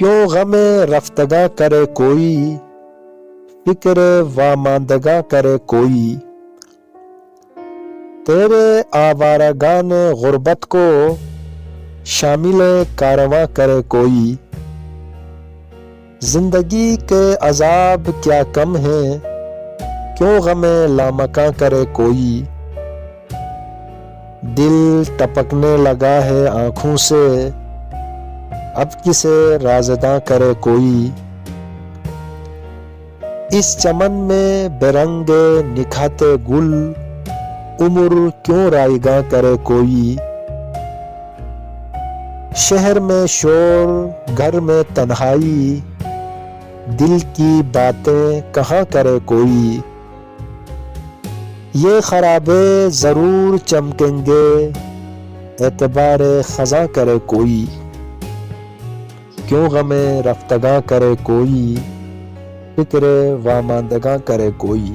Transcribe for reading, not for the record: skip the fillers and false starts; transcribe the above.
کیوں غم رفتگاں کرے کوئی، فکر واماندگاں کرے کوئی، تیرے آوارگان غربت کو شامل کارواں کرے کوئی۔ زندگی کے عذاب کیا کم ہیں، کیوں غم لامکاں کرے کوئی۔ دل ٹپکنے لگا ہے آنکھوں سے، اب کسے رازداں کرے کوئی۔ اس چمن میں بے رنگ نکھاتے گل، عمر کیوں رائیگاں کرے کوئی۔ شہر میں شور گھر میں تنہائی، دل کی باتیں کہاں کرے کوئی۔ یہ خرابے ضرور چمکیں گے، اعتبار خزاں کرے کوئی۔ کیوں غم رفتگاں کرے کوئی، فکر واماندگاں کرے کوئی۔